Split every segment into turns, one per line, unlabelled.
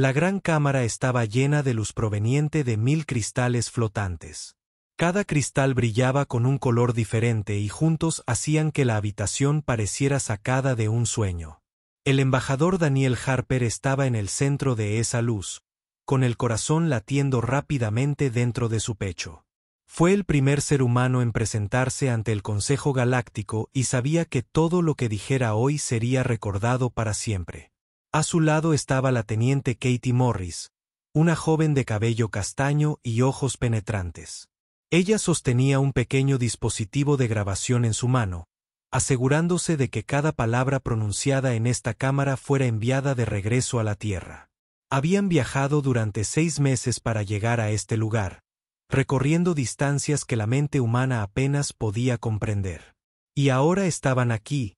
La gran cámara estaba llena de luz proveniente de 1000 cristales flotantes. Cada cristal brillaba con un color diferente y juntos hacían que la habitación pareciera sacada de un sueño. El embajador Daniel Harper estaba en el centro de esa luz, con el corazón latiendo rápidamente dentro de su pecho. Fue el primer ser humano en presentarse ante el Consejo Galáctico y sabía que todo lo que dijera hoy sería recordado para siempre. A su lado estaba la teniente Katie Morris, una joven de cabello castaño y ojos penetrantes. Ella sostenía un pequeño dispositivo de grabación en su mano, asegurándose de que cada palabra pronunciada en esta cámara fuera enviada de regreso a la Tierra. Habían viajado durante 6 meses para llegar a este lugar, recorriendo distancias que la mente humana apenas podía comprender. Y ahora estaban aquí,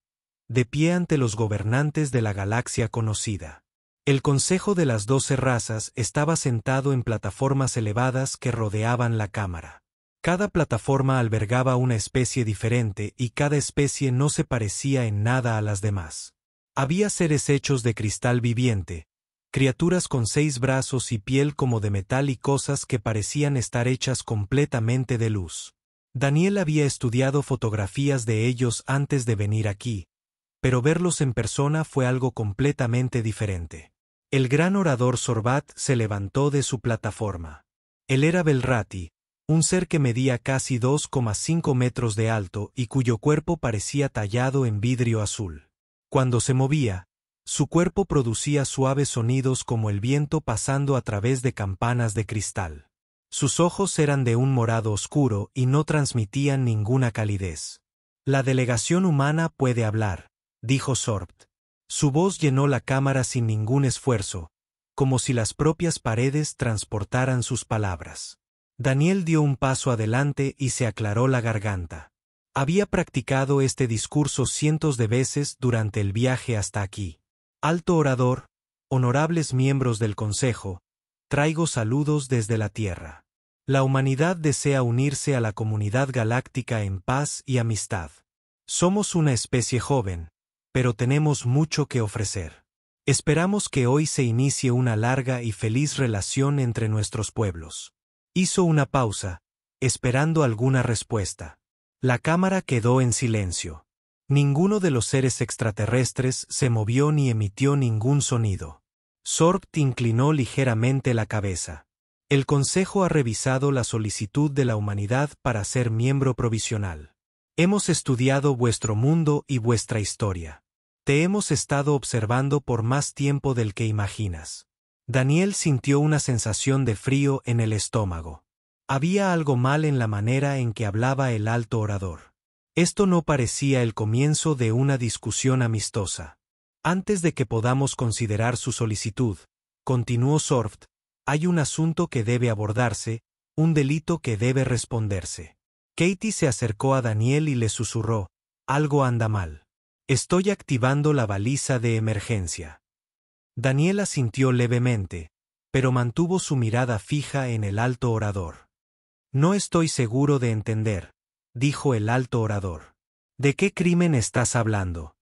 de pie ante los gobernantes de la galaxia conocida. El Consejo de las 12 razas estaba sentado en plataformas elevadas que rodeaban la cámara. Cada plataforma albergaba una especie diferente y cada especie no se parecía en nada a las demás. Había seres hechos de cristal viviente, criaturas con 6 brazos y piel como de metal y cosas que parecían estar hechas completamente de luz. Daniel había estudiado fotografías de ellos antes de venir aquí, pero verlos en persona fue algo completamente diferente. El gran orador Sorbat se levantó de su plataforma. Él era Belrati, un ser que medía casi 2,5 metros de alto y cuyo cuerpo parecía tallado en vidrio azul. Cuando se movía, su cuerpo producía suaves sonidos como el viento pasando a través de campanas de cristal. Sus ojos eran de un morado oscuro y no transmitían ninguna calidez. La delegación humana puede hablar, dijo Sorbt. Su voz llenó la cámara sin ningún esfuerzo, como si las propias paredes transportaran sus palabras. Daniel dio un paso adelante y se aclaró la garganta. Había practicado este discurso cientos de veces durante el viaje hasta aquí. Alto orador, honorables miembros del Consejo, traigo saludos desde la Tierra. La humanidad desea unirse a la comunidad galáctica en paz y amistad. Somos una especie joven, pero tenemos mucho que ofrecer. Esperamos que hoy se inicie una larga y feliz relación entre nuestros pueblos. Hizo una pausa, esperando alguna respuesta. La cámara quedó en silencio. Ninguno de los seres extraterrestres se movió ni emitió ningún sonido. Sorbt inclinó ligeramente la cabeza. El Consejo ha revisado la solicitud de la humanidad para ser miembro provisional. Hemos estudiado vuestro mundo y vuestra historia. Te hemos estado observando por más tiempo del que imaginas. Daniel sintió una sensación de frío en el estómago. Había algo mal en la manera en que hablaba el alto orador. Esto no parecía el comienzo de una discusión amistosa. Antes de que podamos considerar su solicitud, continuó Sorbt, hay un asunto que debe abordarse, un delito que debe responderse. Katie se acercó a Daniel y le susurró, algo anda mal. Estoy activando la baliza de emergencia. Daniel asintió levemente, pero mantuvo su mirada fija en el alto orador. No estoy seguro de entender, dijo el alto orador. ¿De qué crimen estás hablando?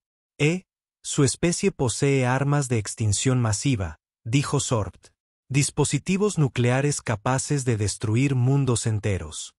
Su especie posee armas de extinción masiva, dijo Sorbt. Dispositivos nucleares capaces de destruir mundos enteros.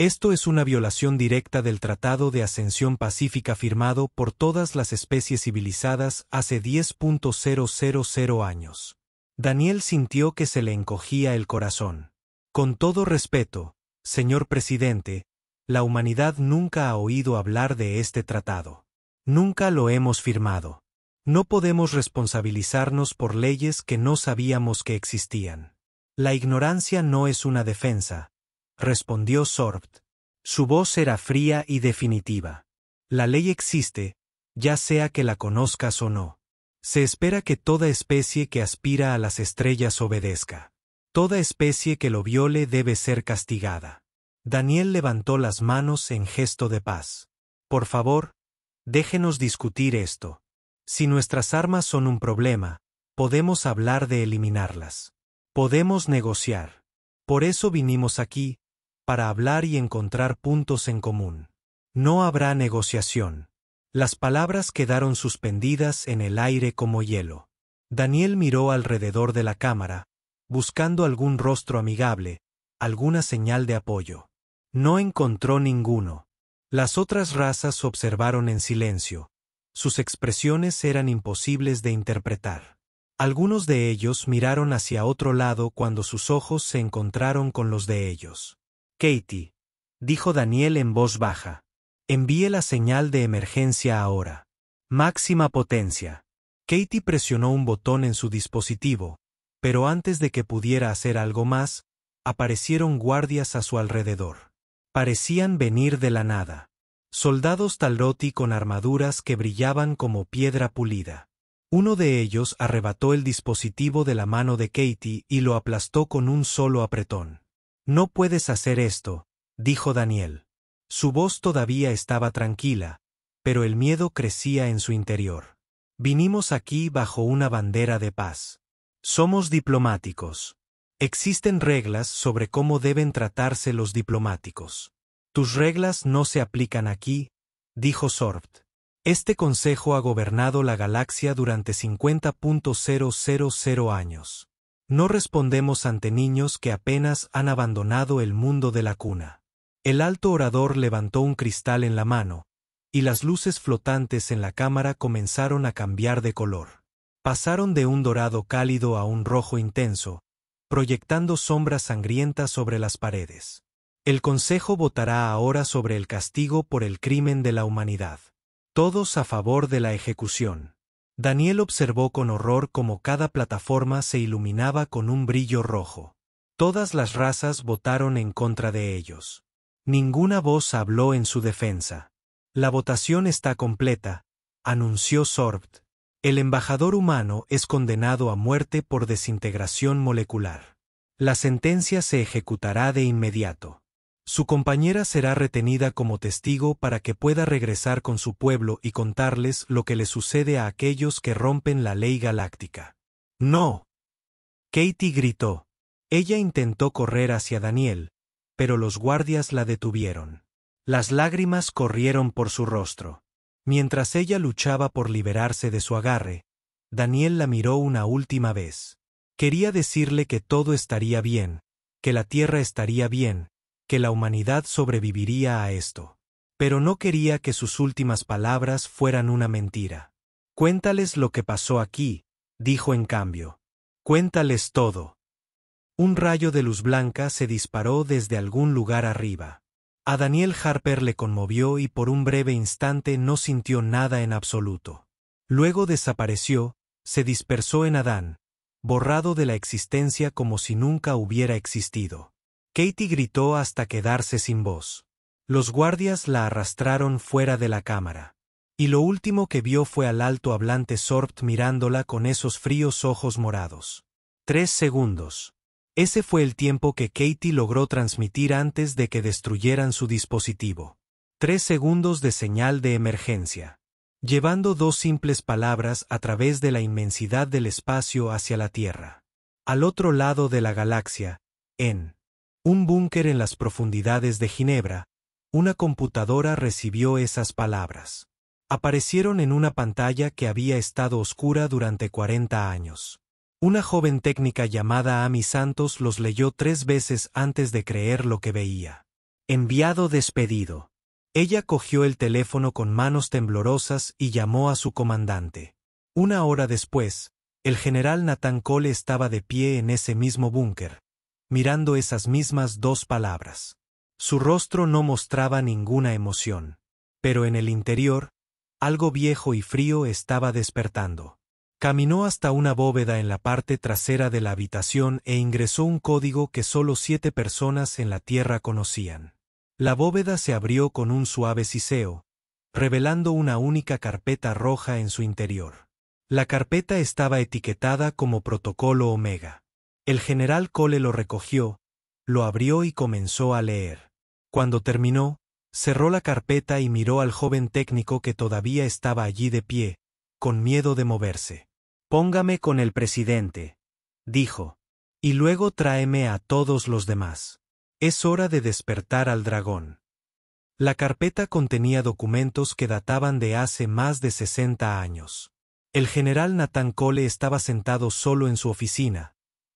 Esto es una violación directa del Tratado de Ascensión Pacífica firmado por todas las especies civilizadas hace 10.000 años. Daniel sintió que se le encogía el corazón. Con todo respeto, señor presidente, la humanidad nunca ha oído hablar de este tratado. Nunca lo hemos firmado. No podemos responsabilizarnos por leyes que no sabíamos que existían. La ignorancia no es una defensa, respondió Sorbt. Su voz era fría y definitiva. La ley existe, ya sea que la conozcas o no. Se espera que toda especie que aspira a las estrellas obedezca. Toda especie que lo viole debe ser castigada. Daniel levantó las manos en gesto de paz. Por favor, déjenos discutir esto. Si nuestras armas son un problema, podemos hablar de eliminarlas. Podemos negociar. Por eso vinimos aquí, para hablar y encontrar puntos en común. No habrá negociación. Las palabras quedaron suspendidas en el aire como hielo. Daniel miró alrededor de la cámara, buscando algún rostro amigable, alguna señal de apoyo. No encontró ninguno. Las otras razas observaron en silencio. Sus expresiones eran imposibles de interpretar. Algunos de ellos miraron hacia otro lado cuando sus ojos se encontraron con los de ellos. Katie, dijo Daniel en voz baja. Envíe la señal de emergencia ahora. Máxima potencia. Katie presionó un botón en su dispositivo, pero antes de que pudiera hacer algo más, aparecieron guardias a su alrededor. Parecían venir de la nada. Soldados Talroti con armaduras que brillaban como piedra pulida. Uno de ellos arrebató el dispositivo de la mano de Katie y lo aplastó con un solo apretón. No puedes hacer esto, dijo Daniel. Su voz todavía estaba tranquila, pero el miedo crecía en su interior. Vinimos aquí bajo una bandera de paz. Somos diplomáticos. Existen reglas sobre cómo deben tratarse los diplomáticos. Tus reglas no se aplican aquí, dijo Sorbt. Este consejo ha gobernado la galaxia durante 50.000 años. No respondemos ante niños que apenas han abandonado el mundo de la cuna. El alto orador levantó un cristal en la mano, y las luces flotantes en la cámara comenzaron a cambiar de color. Pasaron de un dorado cálido a un rojo intenso, proyectando sombras sangrientas sobre las paredes. El Consejo votará ahora sobre el castigo por el crimen de la humanidad. Todos a favor de la ejecución. Daniel observó con horror cómo cada plataforma se iluminaba con un brillo rojo. Todas las razas votaron en contra de ellos. Ninguna voz habló en su defensa. La votación está completa, anunció Sorbt. El embajador humano es condenado a muerte por desintegración molecular. La sentencia se ejecutará de inmediato. Su compañera será retenida como testigo para que pueda regresar con su pueblo y contarles lo que le sucede a aquellos que rompen la ley galáctica. ¡No! Katie gritó. Ella intentó correr hacia Daniel, pero los guardias la detuvieron. Las lágrimas corrieron por su rostro. Mientras ella luchaba por liberarse de su agarre, Daniel la miró una última vez. Quería decirle que todo estaría bien, que la Tierra estaría bien, que la humanidad sobreviviría a esto. Pero no quería que sus últimas palabras fueran una mentira. Cuéntales lo que pasó aquí, dijo en cambio. Cuéntales todo. Un rayo de luz blanca se disparó desde algún lugar arriba. A Daniel Harper le conmovió y por un breve instante no sintió nada en absoluto. Luego desapareció, se dispersó en Adán, borrado de la existencia como si nunca hubiera existido. Katie gritó hasta quedarse sin voz. Los guardias la arrastraron fuera de la cámara. Y lo último que vio fue al alto hablante Sorbt mirándola con esos fríos ojos morados. 3 segundos. Ese fue el tiempo que Katie logró transmitir antes de que destruyeran su dispositivo. 3 segundos de señal de emergencia. Llevando 2 simples palabras a través de la inmensidad del espacio hacia la Tierra. Al otro lado de la galaxia, en un búnker en las profundidades de Ginebra, una computadora recibió esas palabras. Aparecieron en una pantalla que había estado oscura durante 40 años. Una joven técnica llamada Amy Santos los leyó 3 veces antes de creer lo que veía. Enviado despedido. Ella cogió el teléfono con manos temblorosas y llamó a su comandante. 1 hora después, el general Nathan Cole estaba de pie en ese mismo búnker, mirando esas mismas 2 palabras. Su rostro no mostraba ninguna emoción. Pero en el interior, algo viejo y frío estaba despertando. Caminó hasta una bóveda en la parte trasera de la habitación e ingresó un código que solo 7 personas en la Tierra conocían. La bóveda se abrió con un suave siseo, revelando una única carpeta roja en su interior. La carpeta estaba etiquetada como Protocolo Omega. El general Cole lo recogió, lo abrió y comenzó a leer. Cuando terminó, cerró la carpeta y miró al joven técnico que todavía estaba allí de pie, con miedo de moverse. «Póngame con el presidente», dijo. «Y luego tráeme a todos los demás. Es hora de despertar al dragón». La carpeta contenía documentos que databan de hace más de 60 años. El general Nathan Cole estaba sentado solo en su oficina,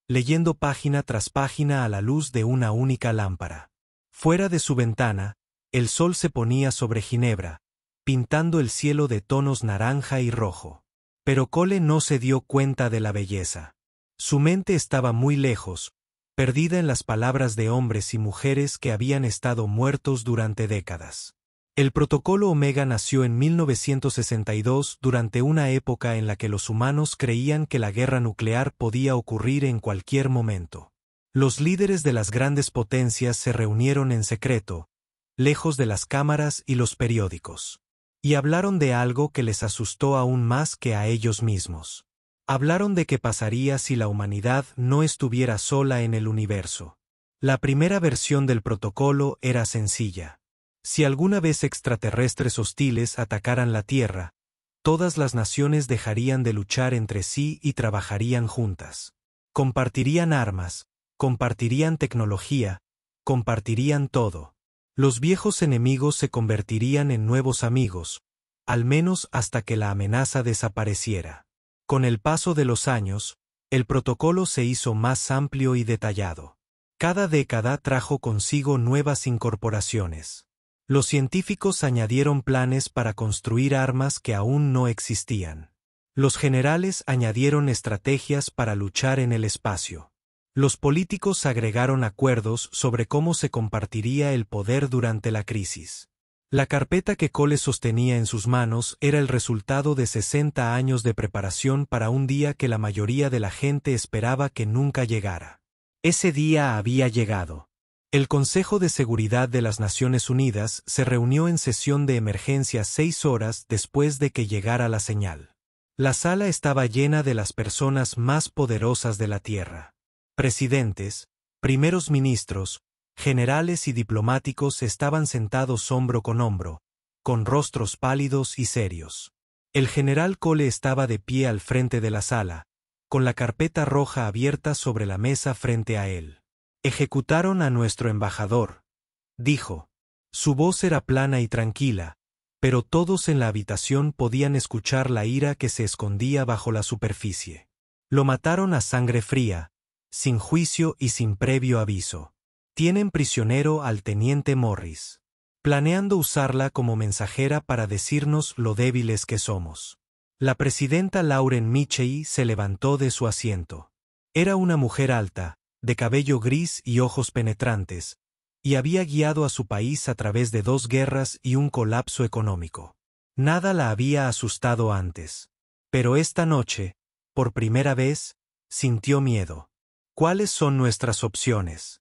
leyendo página tras página a la luz de una única lámpara. Fuera de su ventana, el sol se ponía sobre Ginebra, pintando el cielo de tonos naranja y rojo. Pero Cole no se dio cuenta de la belleza. Su mente estaba muy lejos, perdida en las palabras de hombres y mujeres que habían estado muertos durante décadas. El Protocolo Omega nació en 1962 durante una época en la que los humanos creían que la guerra nuclear podía ocurrir en cualquier momento. Los líderes de las grandes potencias se reunieron en secreto, lejos de las cámaras y los periódicos. Y hablaron de algo que les asustó aún más que a ellos mismos. Hablaron de qué pasaría si la humanidad no estuviera sola en el universo. La primera versión del protocolo era sencilla. Si alguna vez extraterrestres hostiles atacaran la Tierra, todas las naciones dejarían de luchar entre sí y trabajarían juntas. Compartirían armas, compartirían tecnología, compartirían todo. Los viejos enemigos se convertirían en nuevos amigos, al menos hasta que la amenaza desapareciera. Con el paso de los años, el protocolo se hizo más amplio y detallado. Cada década trajo consigo nuevas incorporaciones. Los científicos añadieron planes para construir armas que aún no existían. Los generales añadieron estrategias para luchar en el espacio. Los políticos agregaron acuerdos sobre cómo se compartiría el poder durante la crisis. La carpeta que Cole sostenía en sus manos era el resultado de 60 años de preparación para un día que la mayoría de la gente esperaba que nunca llegara. Ese día había llegado. El Consejo de Seguridad de las Naciones Unidas se reunió en sesión de emergencia 6 horas después de que llegara la señal. La sala estaba llena de las personas más poderosas de la Tierra. Presidentes, primeros ministros, generales y diplomáticos estaban sentados hombro, con rostros pálidos y serios. El general Cole estaba de pie al frente de la sala, con la carpeta roja abierta sobre la mesa frente a él. «Ejecutaron a nuestro embajador», dijo. Su voz era plana y tranquila, pero todos en la habitación podían escuchar la ira que se escondía bajo la superficie. Lo mataron a sangre fría, sin juicio y sin previo aviso. Tienen prisionero al teniente Morris, planeando usarla como mensajera para decirnos lo débiles que somos. La presidenta Lauren Mitchell se levantó de su asiento. Era una mujer alta, de cabello gris y ojos penetrantes, y había guiado a su país a través de 2 guerras y un colapso económico. Nada la había asustado antes. Pero esta noche, por primera vez, sintió miedo. ¿Cuáles son nuestras opciones?,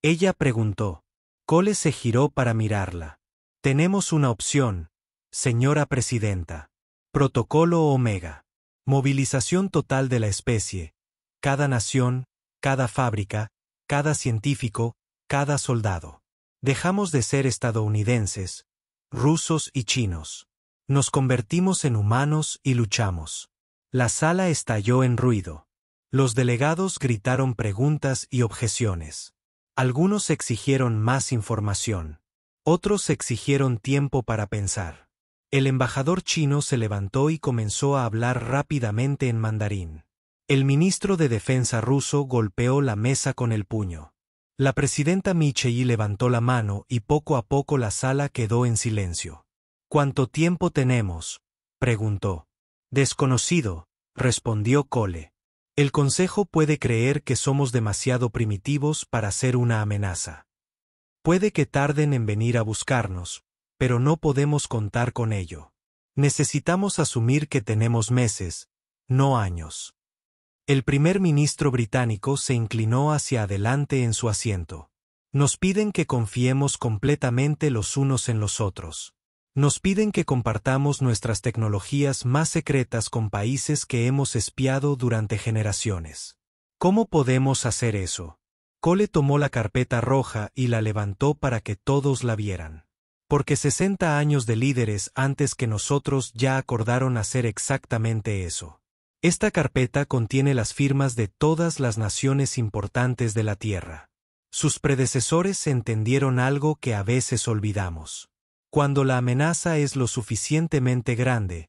ella preguntó. Cole se giró para mirarla. Tenemos una opción, señora presidenta. Protocolo Omega. Movilización total de la especie. Cada nación, cada fábrica, cada científico, cada soldado. Dejamos de ser estadounidenses, rusos y chinos. Nos convertimos en humanos y luchamos. La sala estalló en ruido. Los delegados gritaron preguntas y objeciones. Algunos exigieron más información. Otros exigieron tiempo para pensar. El embajador chino se levantó y comenzó a hablar rápidamente en mandarín. El ministro de Defensa ruso golpeó la mesa con el puño. La presidenta Mitchell levantó la mano y poco a poco la sala quedó en silencio. ¿Cuánto tiempo tenemos?, preguntó. Desconocido, respondió Cole. El Consejo puede creer que somos demasiado primitivos para ser una amenaza. Puede que tarden en venir a buscarnos, pero no podemos contar con ello. Necesitamos asumir que tenemos meses, no años. El primer ministro británico se inclinó hacia adelante en su asiento. Nos piden que confiemos completamente los unos en los otros. Nos piden que compartamos nuestras tecnologías más secretas con países que hemos espiado durante generaciones. ¿Cómo podemos hacer eso? Cole tomó la carpeta roja y la levantó para que todos la vieran. Porque 60 años de líderes antes que nosotros ya acordaron hacer exactamente eso. Esta carpeta contiene las firmas de todas las naciones importantes de la Tierra. Sus predecesores entendieron algo que a veces olvidamos. Cuando la amenaza es lo suficientemente grande,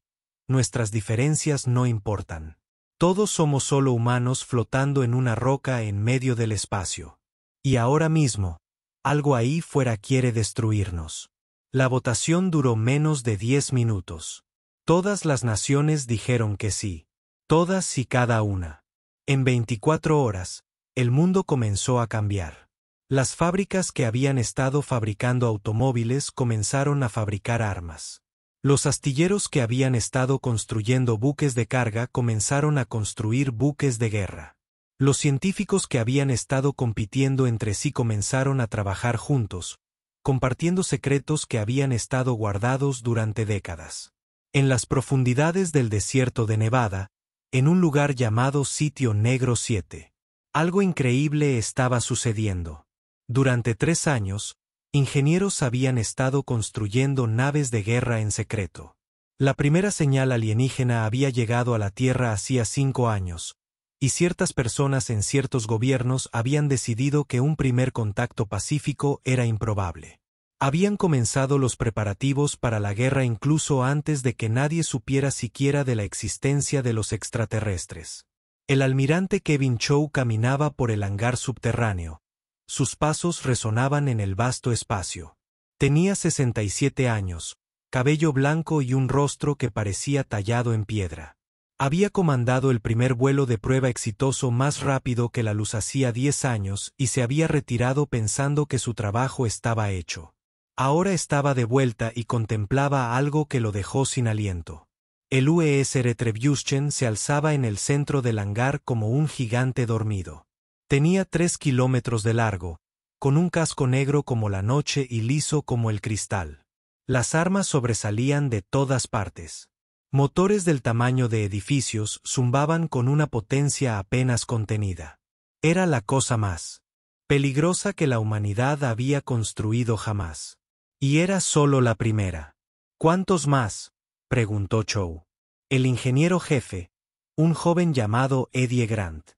nuestras diferencias no importan. Todos somos solo humanos flotando en una roca en medio del espacio. Y ahora mismo, algo ahí fuera quiere destruirnos. La votación duró menos de 10 minutos. Todas las naciones dijeron que sí. Todas y cada una. En 24 horas, el mundo comenzó a cambiar. Las fábricas que habían estado fabricando automóviles comenzaron a fabricar armas. Los astilleros que habían estado construyendo buques de carga comenzaron a construir buques de guerra. Los científicos que habían estado compitiendo entre sí comenzaron a trabajar juntos, compartiendo secretos que habían estado guardados durante décadas. En las profundidades del desierto de Nevada, en un lugar llamado Sitio Negro 7, algo increíble estaba sucediendo. Durante 3 años, ingenieros habían estado construyendo naves de guerra en secreto. La primera señal alienígena había llegado a la Tierra hacía 5 años, y ciertas personas en ciertos gobiernos habían decidido que un primer contacto pacífico era improbable. Habían comenzado los preparativos para la guerra incluso antes de que nadie supiera siquiera de la existencia de los extraterrestres. El almirante Kevin Chow caminaba por el hangar subterráneo. Sus pasos resonaban en el vasto espacio. Tenía 67 años, cabello blanco y un rostro que parecía tallado en piedra. Había comandado el primer vuelo de prueba exitoso más rápido que la luz hacía 10 años y se había retirado pensando que su trabajo estaba hecho. Ahora estaba de vuelta y contemplaba algo que lo dejó sin aliento. El UES Retribution se alzaba en el centro del hangar como un gigante dormido. Tenía 3 kilómetros de largo, con un casco negro como la noche y liso como el cristal. Las armas sobresalían de todas partes. Motores del tamaño de edificios zumbaban con una potencia apenas contenida. Era la cosa más peligrosa que la humanidad había construido jamás. Y era solo la primera. ¿Cuántos más?, preguntó Chow. El ingeniero jefe, un joven llamado Eddie Grant.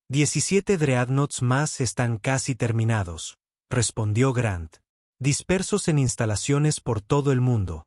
17 dreadnoughts más están casi terminados, respondió Grant. Dispersos en instalaciones por todo el mundo.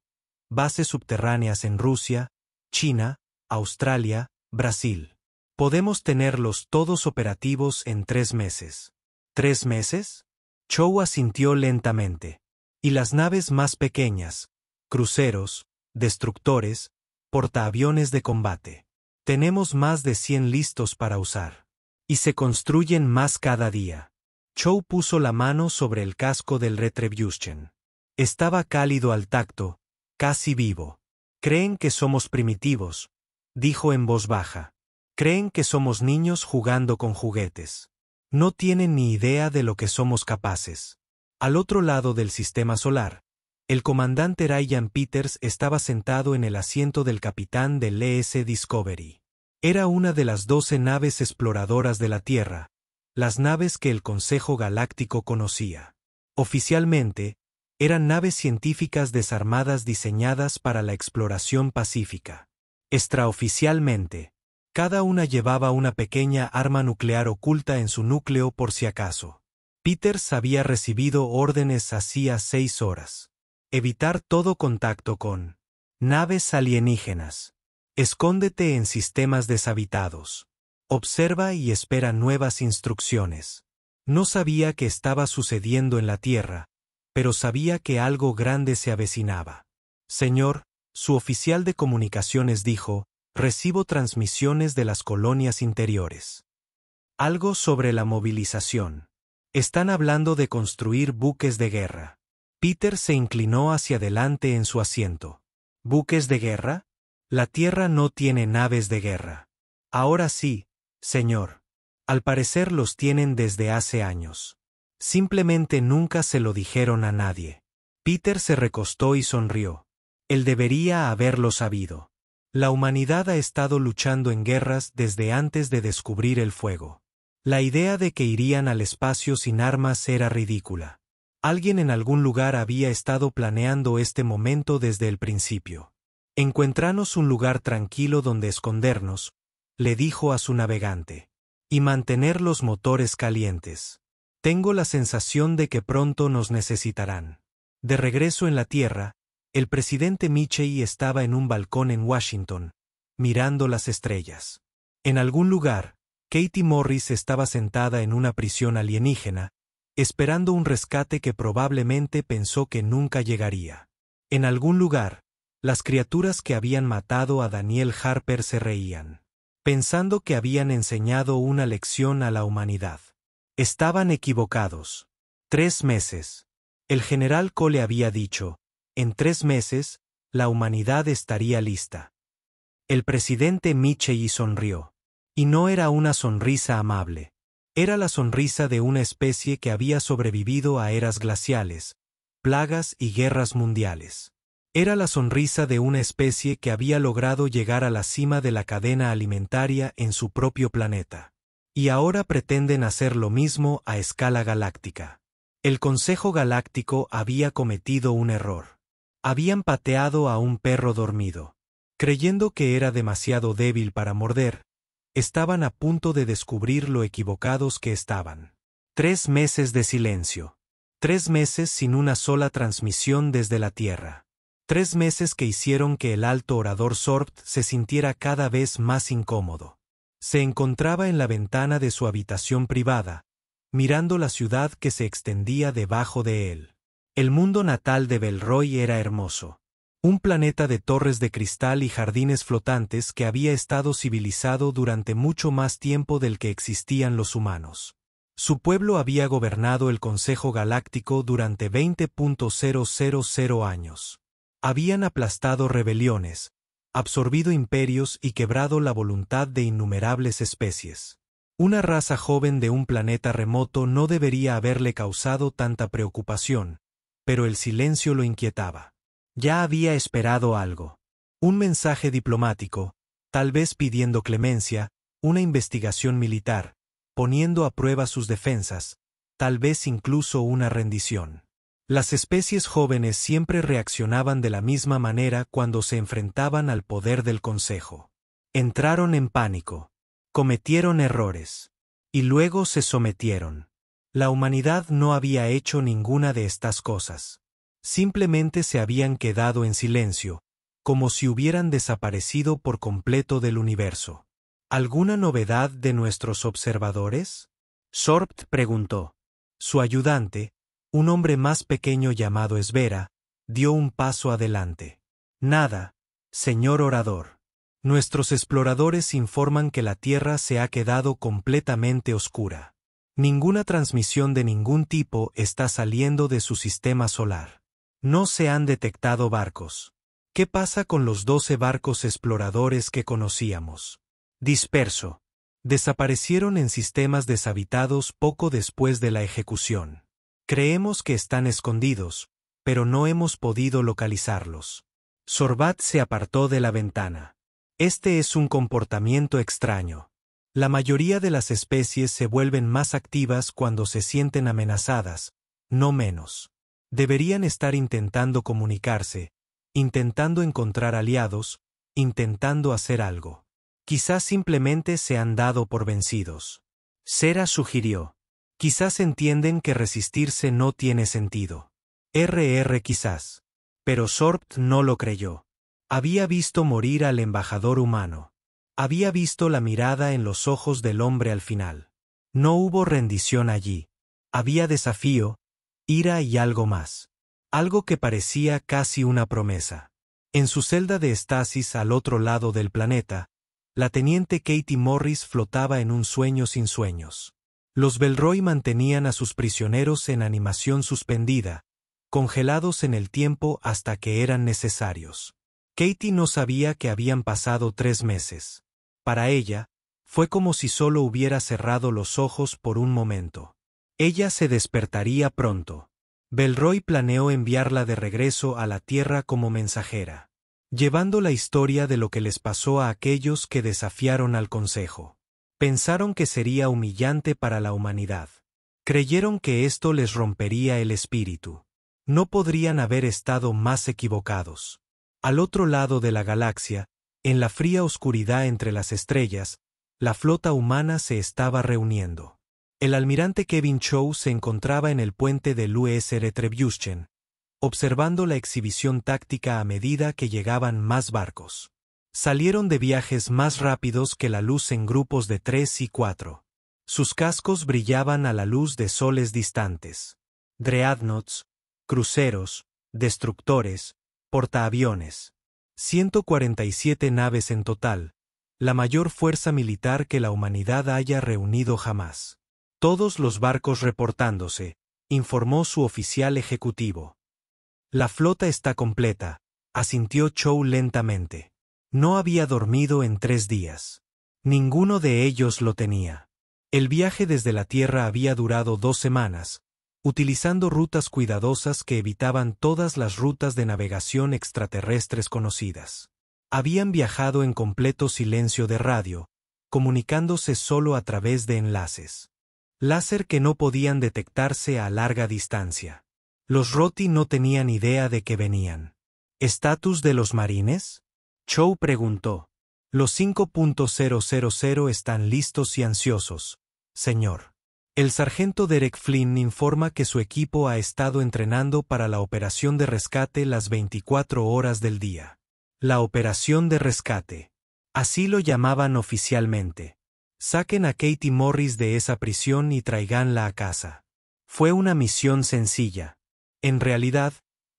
Bases subterráneas en Rusia, China, Australia, Brasil. Podemos tenerlos todos operativos en 3 meses. ¿3 meses? Chow asintió lentamente. Y las naves más pequeñas, cruceros, destructores, portaaviones de combate. Tenemos más de 100 listos para usar. Y se construyen más cada día. Chow puso la mano sobre el casco del Retribution. Estaba cálido al tacto, casi vivo. Creen que somos primitivos, dijo en voz baja. Creen que somos niños jugando con juguetes. No tienen ni idea de lo que somos capaces. Al otro lado del sistema solar, el comandante Ryan Peters estaba sentado en el asiento del capitán del ES Discovery. Era una de las 12 naves exploradoras de la Tierra, las naves que el Consejo Galáctico conocía. Oficialmente, eran naves científicas desarmadas diseñadas para la exploración pacífica. Extraoficialmente, cada una llevaba una pequeña arma nuclear oculta en su núcleo por si acaso. Peters había recibido órdenes hacía 6 horas. Evitar todo contacto con naves alienígenas. Escóndete en sistemas deshabitados. Observa y espera nuevas instrucciones. No sabía qué estaba sucediendo en la Tierra, pero sabía que algo grande se avecinaba. Señor, su oficial de comunicaciones dijo, recibo transmisiones de las colonias interiores. Algo sobre la movilización. Están hablando de construir buques de guerra. Peter se inclinó hacia adelante en su asiento. ¿Buques de guerra? La Tierra no tiene naves de guerra. Ahora sí, señor. Al parecer los tienen desde hace años. Simplemente nunca se lo dijeron a nadie. Peter se recostó y sonrió. Él debería haberlo sabido. La humanidad ha estado luchando en guerras desde antes de descubrir el fuego. La idea de que irían al espacio sin armas era ridícula. Alguien en algún lugar había estado planeando este momento desde el principio. Encuéntranos un lugar tranquilo donde escondernos, le dijo a su navegante. Y mantener los motores calientes. Tengo la sensación de que pronto nos necesitarán. De regreso en la Tierra, el presidente Mitchell estaba en un balcón en Washington, mirando las estrellas. En algún lugar, Katie Morris estaba sentada en una prisión alienígena, esperando un rescate que probablemente pensó que nunca llegaría. En algún lugar, las criaturas que habían matado a Daniel Harper se reían, pensando que habían enseñado una lección a la humanidad. Estaban equivocados. 3 meses. El general Cole había dicho, en 3 meses, la humanidad estaría lista. El presidente Mitchell sonrió. Y no era una sonrisa amable. Era la sonrisa de una especie que había sobrevivido a eras glaciales, plagas y guerras mundiales. Era la sonrisa de una especie que había logrado llegar a la cima de la cadena alimentaria en su propio planeta. Y ahora pretenden hacer lo mismo a escala galáctica. El Consejo Galáctico había cometido un error. Habían pateado a un perro dormido. Creyendo que era demasiado débil para morder, estaban a punto de descubrir lo equivocados que estaban. 3 meses de silencio. 3 meses sin una sola transmisión desde la Tierra. 3 meses que hicieron que el alto orador Sorbt se sintiera cada vez más incómodo. Se encontraba en la ventana de su habitación privada, mirando la ciudad que se extendía debajo de él. El mundo natal de Belroy era hermoso. Un planeta de torres de cristal y jardines flotantes que había estado civilizado durante mucho más tiempo del que existían los humanos. Su pueblo había gobernado el Consejo Galáctico durante 20.000 años. Habían aplastado rebeliones, absorbido imperios y quebrado la voluntad de innumerables especies. Una raza joven de un planeta remoto no debería haberle causado tanta preocupación, pero el silencio lo inquietaba. Ya había esperado algo. Un mensaje diplomático, tal vez pidiendo clemencia, una investigación militar, poniendo a prueba sus defensas, tal vez incluso una rendición. Las especies jóvenes siempre reaccionaban de la misma manera cuando se enfrentaban al poder del Consejo. Entraron en pánico, cometieron errores, y luego se sometieron. La humanidad no había hecho ninguna de estas cosas. Simplemente se habían quedado en silencio, como si hubieran desaparecido por completo del universo. ¿Alguna novedad de nuestros observadores? Sorbt preguntó. Su ayudante, un hombre más pequeño llamado Esbera, dio un paso adelante. Nada, señor orador. Nuestros exploradores informan que la Tierra se ha quedado completamente oscura. Ninguna transmisión de ningún tipo está saliendo de su sistema solar. No se han detectado barcos. ¿Qué pasa con los 12 barcos exploradores que conocíamos? Disperso. Desaparecieron en sistemas deshabitados poco después de la ejecución. Creemos que están escondidos, pero no hemos podido localizarlos. Sorbat se apartó de la ventana. Este es un comportamiento extraño. La mayoría de las especies se vuelven más activas cuando se sienten amenazadas, no menos. Deberían estar intentando comunicarse, intentando encontrar aliados, intentando hacer algo. Quizás simplemente se han dado por vencidos. Sera sugirió. Quizás entienden que resistirse no tiene sentido. Quizás. Pero Sorbt no lo creyó. Había visto morir al embajador humano. Había visto la mirada en los ojos del hombre al final. No hubo rendición allí. Había desafío, ira y algo más. Algo que parecía casi una promesa. En su celda de estasis al otro lado del planeta, la teniente Katie Morris flotaba en un sueño sin sueños. Los Belroy mantenían a sus prisioneros en animación suspendida, congelados en el tiempo hasta que eran necesarios. Katie no sabía que habían pasado 3 meses. Para ella, fue como si solo hubiera cerrado los ojos por un momento. Ella se despertaría pronto. Belroy planeó enviarla de regreso a la Tierra como mensajera, llevando la historia de lo que les pasó a aquellos que desafiaron al Consejo. Pensaron que sería humillante para la humanidad. Creyeron que esto les rompería el espíritu. No podrían haber estado más equivocados. Al otro lado de la galaxia, en la fría oscuridad entre las estrellas, la flota humana se estaba reuniendo. El almirante Kevin Chow se encontraba en el puente del USR Trebyushchen, observando la exhibición táctica a medida que llegaban más barcos. Salieron de viajes más rápidos que la luz en grupos de 3 y 4. Sus cascos brillaban a la luz de soles distantes. Dreadnoughts, cruceros, destructores, portaaviones. 147 naves en total, la mayor fuerza militar que la humanidad haya reunido jamás. Todos los barcos reportándose, informó su oficial ejecutivo. La flota está completa, asintió Chow lentamente. No había dormido en 3 días. Ninguno de ellos lo tenía. El viaje desde la Tierra había durado 2 semanas, utilizando rutas cuidadosas que evitaban todas las rutas de navegación extraterrestres conocidas. Habían viajado en completo silencio de radio, comunicándose solo a través de enlaces láser que no podían detectarse a larga distancia. Los Roti no tenían idea de que venían. ¿Estatus de los marines? Chow preguntó. Los 5.000 están listos y ansiosos, señor. El sargento Derek Flynn informa que su equipo ha estado entrenando para la operación de rescate las 24 horas del día. La operación de rescate. Así lo llamaban oficialmente. Saquen a Katie Morris de esa prisión y tráiganla a casa. Fue una misión sencilla. En realidad,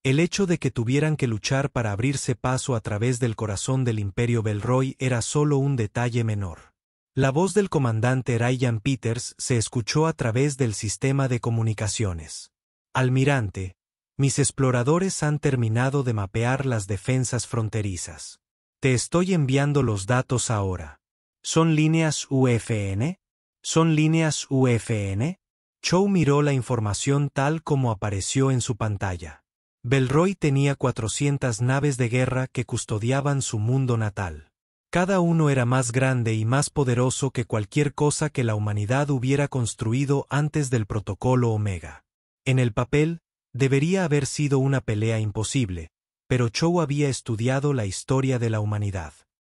el hecho de que tuvieran que luchar para abrirse paso a través del corazón del Imperio Belroy era solo un detalle menor. La voz del comandante Ryan Peters se escuchó a través del sistema de comunicaciones. Almirante, mis exploradores han terminado de mapear las defensas fronterizas. Te estoy enviando los datos ahora. ¿Son líneas UFN? ¿Son líneas UFN? Chow miró la información tal como apareció en su pantalla. Belroy tenía 400 naves de guerra que custodiaban su mundo natal. Cada uno era más grande y más poderoso que cualquier cosa que la humanidad hubiera construido antes del Protocolo Omega. En el papel, debería haber sido una pelea imposible, pero Chow había estudiado la historia de la humanidad.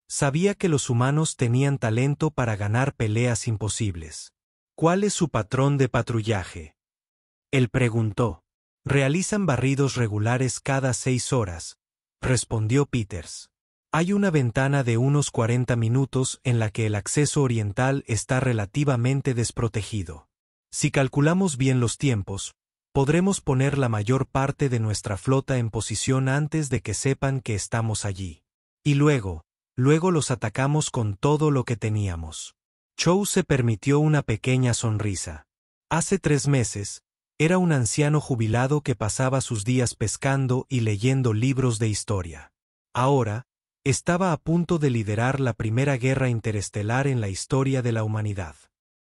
Sabía que los humanos tenían talento para ganar peleas imposibles. ¿Cuál es su patrón de patrullaje? Él preguntó. Realizan barridos regulares cada 6 horas, respondió Peters. Hay una ventana de unos 40 minutos en la que el acceso oriental está relativamente desprotegido. Si calculamos bien los tiempos, podremos poner la mayor parte de nuestra flota en posición antes de que sepan que estamos allí. Y luego los atacamos con todo lo que teníamos. Chow se permitió una pequeña sonrisa. Hace 3 meses, era un anciano jubilado que pasaba sus días pescando y leyendo libros de historia. Ahora, estaba a punto de liderar la primera guerra interestelar en la historia de la humanidad.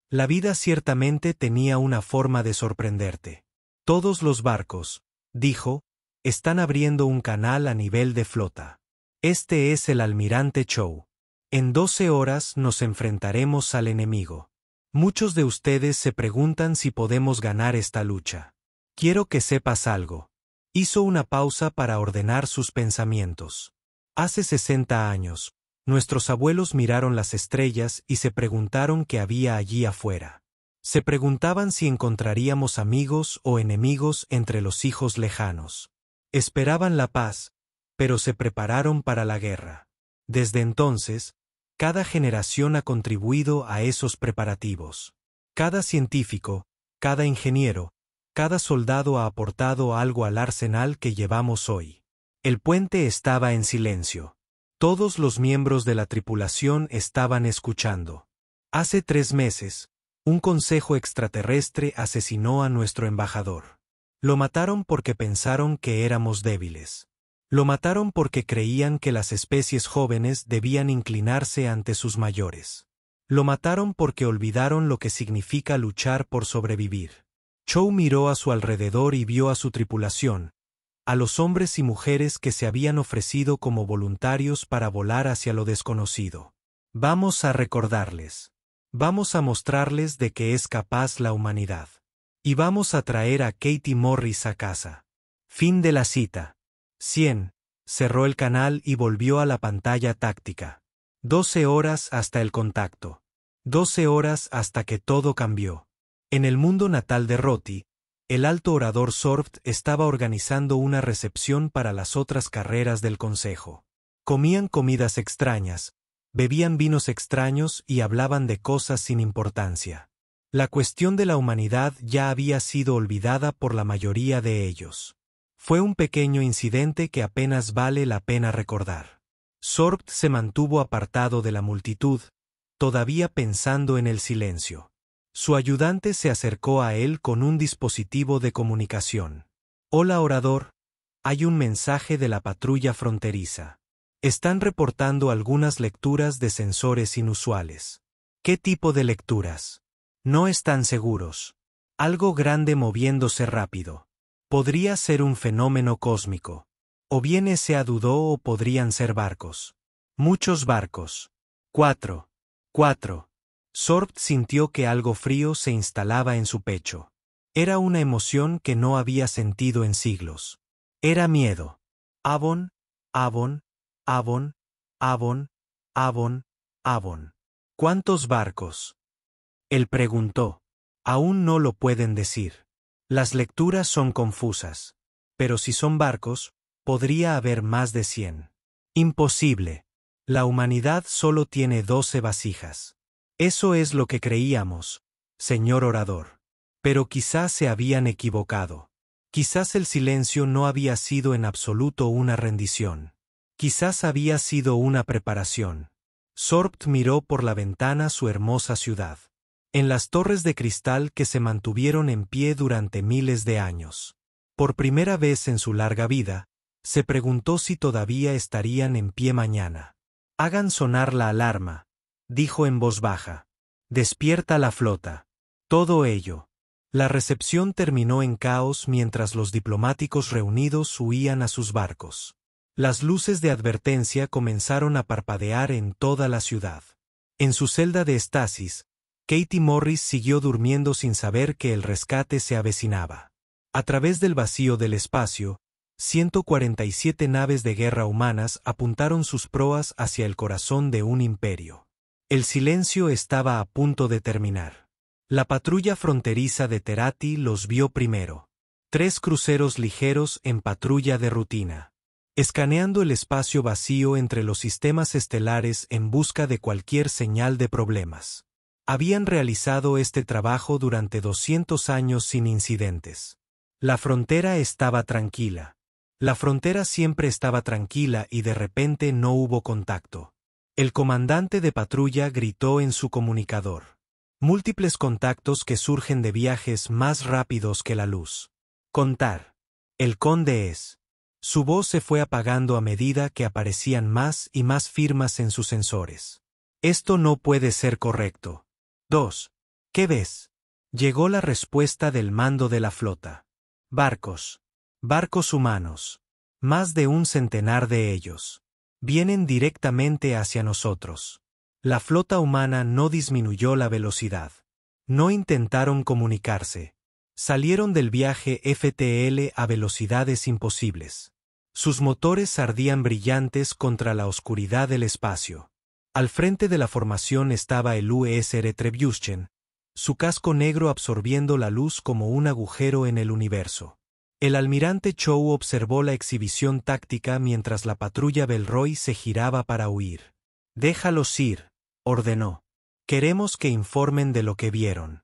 La vida ciertamente tenía una forma de sorprenderte. Todos los barcos, dijo, están abriendo un canal a nivel de flota. Este es el almirante Chow. En 12 horas nos enfrentaremos al enemigo. Muchos de ustedes se preguntan si podemos ganar esta lucha. Quiero que sepas algo. Hizo una pausa para ordenar sus pensamientos. Hace 60 años, nuestros abuelos miraron las estrellas y se preguntaron qué había allí afuera. Se preguntaban si encontraríamos amigos o enemigos entre los hijos lejanos. Esperaban la paz, pero se prepararon para la guerra. Desde entonces, cada generación ha contribuido a esos preparativos. Cada científico, cada ingeniero, cada soldado ha aportado algo al arsenal que llevamos hoy. El puente estaba en silencio. Todos los miembros de la tripulación estaban escuchando. Hace 3 meses, un consejo extraterrestre asesinó a nuestro embajador. Lo mataron porque pensaron que éramos débiles. Lo mataron porque creían que las especies jóvenes debían inclinarse ante sus mayores. Lo mataron porque olvidaron lo que significa luchar por sobrevivir. Chow miró a su alrededor y vio a su tripulación, a los hombres y mujeres que se habían ofrecido como voluntarios para volar hacia lo desconocido. Vamos a recordarles. Vamos a mostrarles de qué es capaz la humanidad. Y vamos a traer a Katie Morris a casa. Fin de la cita. 100. Cerró el canal y volvió a la pantalla táctica. 12 horas hasta el contacto. 12 horas hasta que todo cambió. En el mundo natal de Roti, el alto orador Sorft estaba organizando una recepción para las otras carreras del consejo. Comían comidas extrañas, bebían vinos extraños y hablaban de cosas sin importancia. La cuestión de la humanidad ya había sido olvidada por la mayoría de ellos. Fue un pequeño incidente que apenas vale la pena recordar. Sorbt se mantuvo apartado de la multitud, todavía pensando en el silencio. Su ayudante se acercó a él con un dispositivo de comunicación. «Hola, orador. Hay un mensaje de la patrulla fronteriza. Están reportando algunas lecturas de sensores inusuales». «¿Qué tipo de lecturas?» «No están seguros. Algo grande moviéndose rápido. Podría ser un fenómeno cósmico. O bien S.A. dudó o podrían ser barcos. Muchos barcos. 4. Sorbt sintió que algo frío se instalaba en su pecho. Era una emoción que no había sentido en siglos. Era miedo. Avon. ¿Cuántos barcos? Él preguntó. Aún no lo pueden decir. Las lecturas son confusas. Pero si son barcos, podría haber más de 100. Imposible. La humanidad solo tiene 12 vasijas. Eso es lo que creíamos, señor orador. Pero quizás se habían equivocado. Quizás el silencio no había sido en absoluto una rendición. Quizás había sido una preparación. Sorbt miró por la ventana su hermosa ciudad. En las torres de cristal que se mantuvieron en pie durante miles de años. Por primera vez en su larga vida, se preguntó si todavía estarían en pie mañana. «Hagan sonar la alarma», dijo en voz baja. «Despierta la flota». Todo ello. La recepción terminó en caos mientras los diplomáticos reunidos huían a sus barcos. Las luces de advertencia comenzaron a parpadear en toda la ciudad. En su celda de estasis, Katie Morris siguió durmiendo sin saber que el rescate se avecinaba. A través del vacío del espacio, 147 naves de guerra humanas apuntaron sus proas hacia el corazón de un imperio. El silencio estaba a punto de terminar. La patrulla fronteriza de Terati los vio primero. 3 cruceros ligeros en patrulla de rutina. Escaneando el espacio vacío entre los sistemas estelares en busca de cualquier señal de problemas. Habían realizado este trabajo durante 200 años sin incidentes. La frontera estaba tranquila. La frontera siempre estaba tranquila y de repente no hubo contacto. El comandante de patrulla gritó en su comunicador. Múltiples contactos que surgen de viajes más rápidos que la luz. Contar. El conde es. Su voz se fue apagando a medida que aparecían más y más firmas en sus sensores. Esto no puede ser correcto. 2. ¿Qué ves? Llegó la respuesta del mando de la flota. Barcos. Barcos humanos. Más de un centenar de ellos. Vienen directamente hacia nosotros. La flota humana no disminuyó la velocidad. No intentaron comunicarse. Salieron del viaje FTL a velocidades imposibles. Sus motores ardían brillantes contra la oscuridad del espacio. Al frente de la formación estaba el USR Trebyushchen, su casco negro absorbiendo la luz como un agujero en el universo. El almirante Chow observó la exhibición táctica mientras la patrulla Belroy se giraba para huir. «Déjalos ir», ordenó. «Queremos que informen de lo que vieron».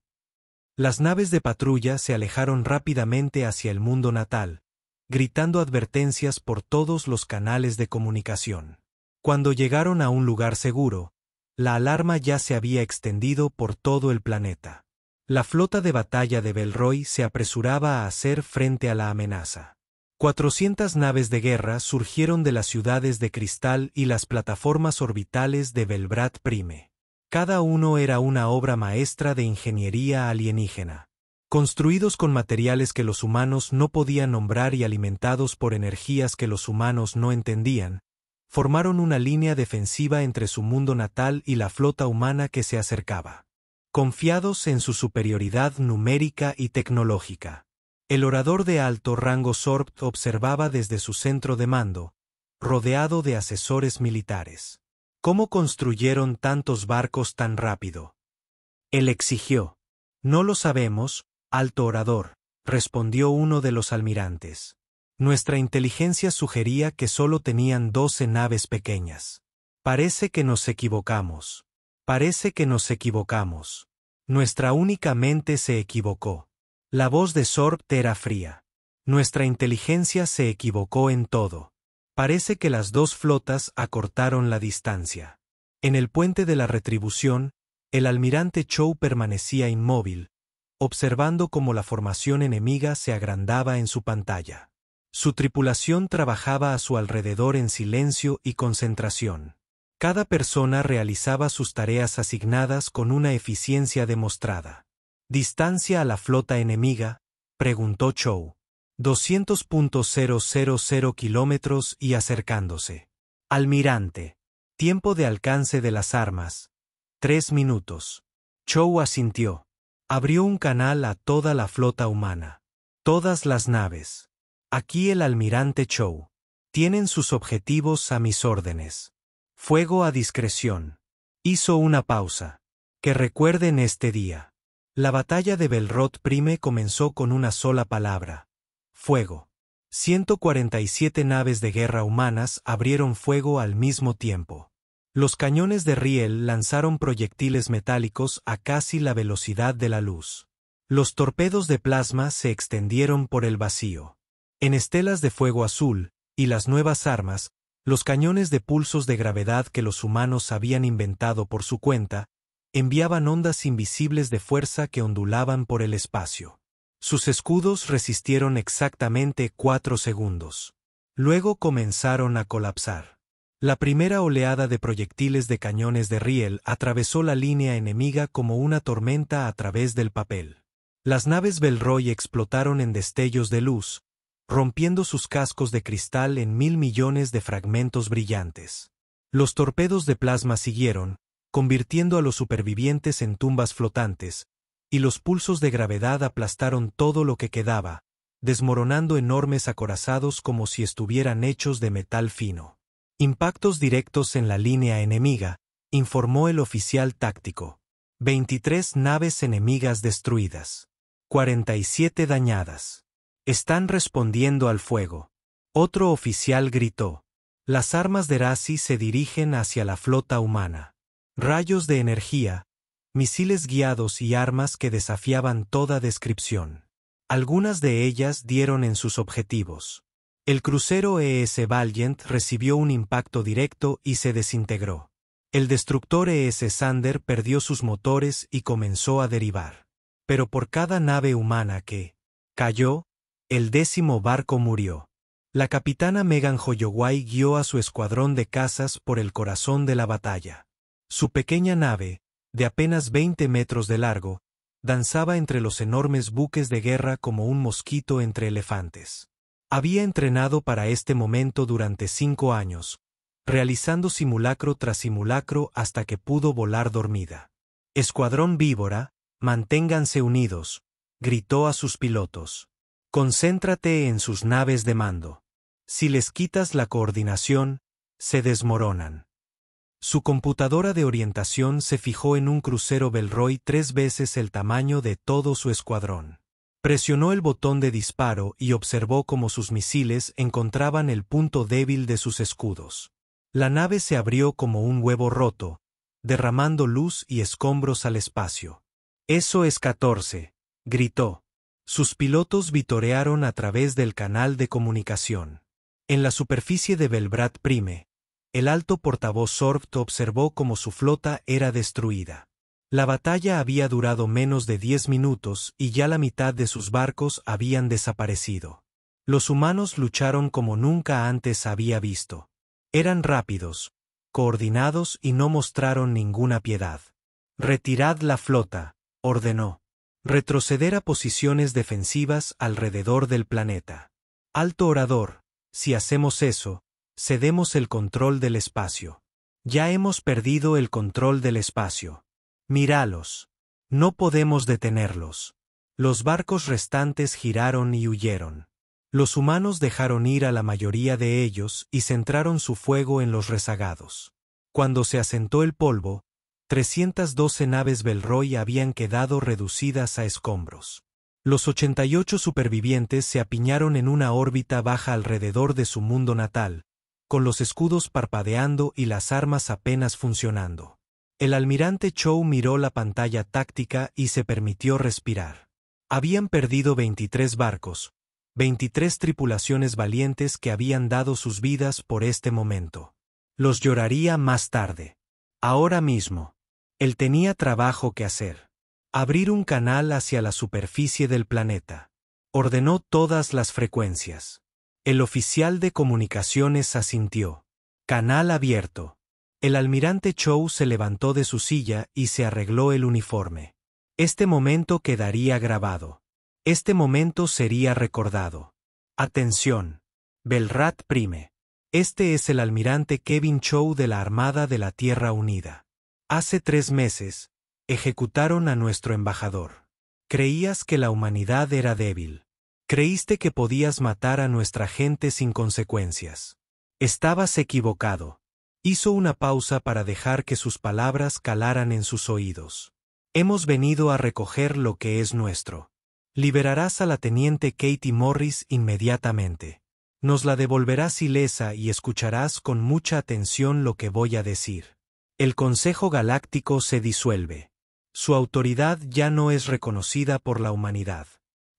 Las naves de patrulla se alejaron rápidamente hacia el mundo natal, gritando advertencias por todos los canales de comunicación. Cuando llegaron a un lugar seguro, la alarma ya se había extendido por todo el planeta. La flota de batalla de Belroy se apresuraba a hacer frente a la amenaza. 400 naves de guerra surgieron de las ciudades de cristal y las plataformas orbitales de Belbrad Prime. Cada uno era una obra maestra de ingeniería alienígena. Construidos con materiales que los humanos no podían nombrar y alimentados por energías que los humanos no entendían, formaron una línea defensiva entre su mundo natal y la flota humana que se acercaba. Confiados en su superioridad numérica y tecnológica. El orador de alto rango Sorbt observaba desde su centro de mando, rodeado de asesores militares. ¿Cómo construyeron tantos barcos tan rápido? Él exigió. No lo sabemos, alto orador, respondió uno de los almirantes. Nuestra inteligencia sugería que solo tenían 12 naves pequeñas. Parece que nos equivocamos. Parece que nos equivocamos. Nuestra única mente se equivocó. La voz de Sorbt era fría. Nuestra inteligencia se equivocó en todo. Parece que las dos flotas acortaron la distancia. En el puente de la retribución, el almirante Chow permanecía inmóvil, observando cómo la formación enemiga se agrandaba en su pantalla. Su tripulación trabajaba a su alrededor en silencio y concentración. Cada persona realizaba sus tareas asignadas con una eficiencia demostrada. ¿Distancia a la flota enemiga?, preguntó Chow. 200.000 kilómetros y acercándose. Almirante. Tiempo de alcance de las armas. 3 minutos. Chow asintió. Abrió un canal a toda la flota humana. Todas las naves. Aquí el almirante Chow. Tienen sus objetivos a mis órdenes. Fuego a discreción. Hizo una pausa. Que recuerden este día. La batalla de Belrot Prime comenzó con una sola palabra. Fuego. 147 naves de guerra humanas abrieron fuego al mismo tiempo. Los cañones de riel lanzaron proyectiles metálicos a casi la velocidad de la luz. Los torpedos de plasma se extendieron por el vacío. En estelas de fuego azul, y las nuevas armas, los cañones de pulsos de gravedad que los humanos habían inventado por su cuenta, enviaban ondas invisibles de fuerza que ondulaban por el espacio. Sus escudos resistieron exactamente 4 segundos. Luego comenzaron a colapsar. La primera oleada de proyectiles de cañones de riel atravesó la línea enemiga como una tormenta a través del papel. Las naves Belroy explotaron en destellos de luz, rompiendo sus cascos de cristal en 1.000 millones de fragmentos brillantes. Los torpedos de plasma siguieron, convirtiendo a los supervivientes en tumbas flotantes, y los pulsos de gravedad aplastaron todo lo que quedaba, desmoronando enormes acorazados como si estuvieran hechos de metal fino. Impactos directos en la línea enemiga, informó el oficial táctico. 23 naves enemigas destruidas. 47 dañadas. Están respondiendo al fuego. Otro oficial gritó. Las armas de Razi se dirigen hacia la flota humana. Rayos de energía, misiles guiados y armas que desafiaban toda descripción. Algunas de ellas dieron en sus objetivos. El crucero E.S. Valiant recibió un impacto directo y se desintegró. El destructor E.S. Sander perdió sus motores y comenzó a derivar. Pero por cada nave humana que cayó, el 10º barco murió. La capitana Megan Holloway guió a su escuadrón de cazas por el corazón de la batalla. Su pequeña nave, de apenas 20 metros de largo, danzaba entre los enormes buques de guerra como un mosquito entre elefantes. Había entrenado para este momento durante 5 años, realizando simulacro tras simulacro hasta que pudo volar dormida. Escuadrón Víbora, manténganse unidos, gritó a sus pilotos. Concéntrate en sus naves de mando. Si les quitas la coordinación, se desmoronan. Su computadora de orientación se fijó en un crucero Belroy 3 veces el tamaño de todo su escuadrón. Presionó el botón de disparo y observó cómo sus misiles encontraban el punto débil de sus escudos. La nave se abrió como un huevo roto, derramando luz y escombros al espacio. «Eso es 14», gritó. Sus pilotos vitorearon a través del canal de comunicación. En la superficie de Belbrad Prime, el alto portavoz Sorbt observó cómo su flota era destruida. La batalla había durado menos de 10 minutos y ya la mitad de sus barcos habían desaparecido. Los humanos lucharon como nunca antes había visto. Eran rápidos, coordinados y no mostraron ninguna piedad. «Retirad la flota», ordenó. «Retroceder a posiciones defensivas alrededor del planeta. Alto orador, si hacemos eso, cedemos el control del espacio. Ya hemos perdido el control del espacio. Míralos. No podemos detenerlos». Los barcos restantes giraron y huyeron. Los humanos dejaron ir a la mayoría de ellos y centraron su fuego en los rezagados. Cuando se asentó el polvo, 312 naves Belroy habían quedado reducidas a escombros. Los 88 supervivientes se apiñaron en una órbita baja alrededor de su mundo natal, con los escudos parpadeando y las armas apenas funcionando. El almirante Chow miró la pantalla táctica y se permitió respirar. Habían perdido 23 barcos, 23 tripulaciones valientes que habían dado sus vidas por este momento. Los lloraría más tarde. Ahora mismo. Él tenía trabajo que hacer. Abrir un canal hacia la superficie del planeta. Ordenó todas las frecuencias. El oficial de comunicaciones asintió. Canal abierto. El almirante Chow se levantó de su silla y se arregló el uniforme. Este momento quedaría grabado. Este momento sería recordado. Atención. Belrat Prime. Este es el almirante Kevin Chow de la Armada de la Tierra Unida. Hace 3 meses, ejecutaron a nuestro embajador. Creías que la humanidad era débil. Creíste que podías matar a nuestra gente sin consecuencias. Estabas equivocado. Hizo una pausa para dejar que sus palabras calaran en sus oídos. Hemos venido a recoger lo que es nuestro. Liberarás a la teniente Katie Morris inmediatamente. Nos la devolverás ilesa y escucharás con mucha atención lo que voy a decir. El Consejo Galáctico se disuelve. Su autoridad ya no es reconocida por la humanidad.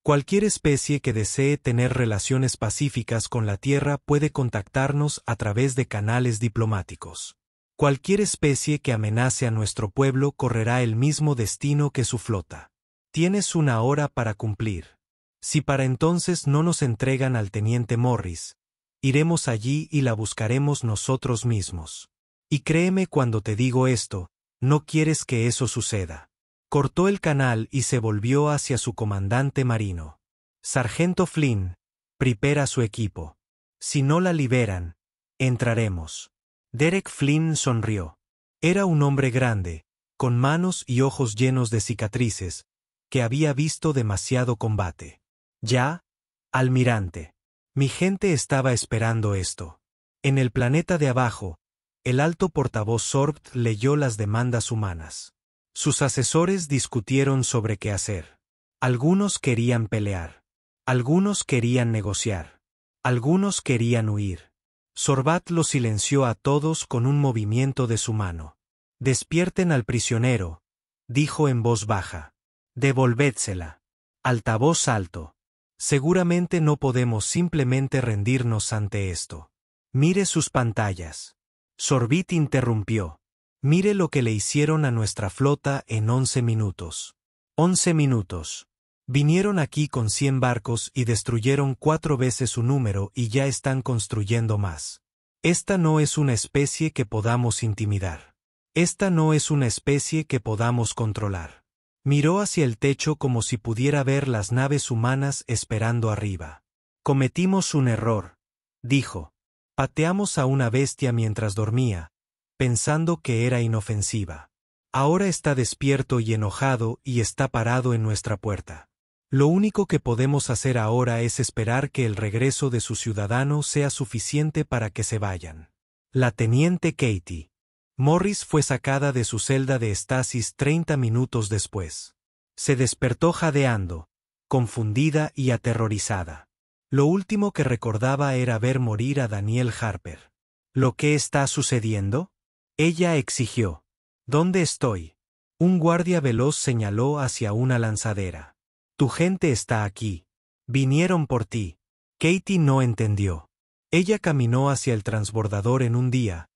Cualquier especie que desee tener relaciones pacíficas con la Tierra puede contactarnos a través de canales diplomáticos. Cualquier especie que amenace a nuestro pueblo correrá el mismo destino que su flota. Tienes una hora para cumplir. Si para entonces no nos entregan al teniente Morris, iremos allí y la buscaremos nosotros mismos. Y créeme cuando te digo esto, no quieres que eso suceda. Cortó el canal y se volvió hacia su comandante marino. Sargento Flynn, prepara su equipo. Si no la liberan, entraremos. Derek Flynn sonrió. Era un hombre grande, con manos y ojos llenos de cicatrices, que había visto demasiado combate. Ya, almirante. Mi gente estaba esperando esto. En el planeta de abajo, el alto portavoz Sorbt leyó las demandas humanas. Sus asesores discutieron sobre qué hacer. Algunos querían pelear. Algunos querían negociar. Algunos querían huir. Sorbat los silenció a todos con un movimiento de su mano. Despierten al prisionero, dijo en voz baja. Devolvédsela. Altavoz alto. Seguramente no podemos simplemente rendirnos ante esto. Mire sus pantallas. Sorbit interrumpió. Mire lo que le hicieron a nuestra flota en 11 minutos. 11 minutos. Vinieron aquí con 100 barcos y destruyeron 4 veces su número y ya están construyendo más. Esta no es una especie que podamos intimidar. Esta no es una especie que podamos controlar. Miró hacia el techo como si pudiera ver las naves humanas esperando arriba. Cometimos un error, dijo. Pateamos a una bestia mientras dormía, pensando que era inofensiva. Ahora está despierto y enojado y está parado en nuestra puerta. Lo único que podemos hacer ahora es esperar que el regreso de su ciudadano sea suficiente para que se vayan. La teniente Katie Morris fue sacada de su celda de estasis 30 minutos después. Se despertó jadeando, confundida y aterrorizada. Lo último que recordaba era ver morir a Daniel Harper. ¿Lo que está sucediendo? Ella exigió. ¿Dónde estoy? Un guardia veloz señaló hacia una lanzadera. Tu gente está aquí. Vinieron por ti. Katie no entendió. Ella caminó hacia el transbordador en un día,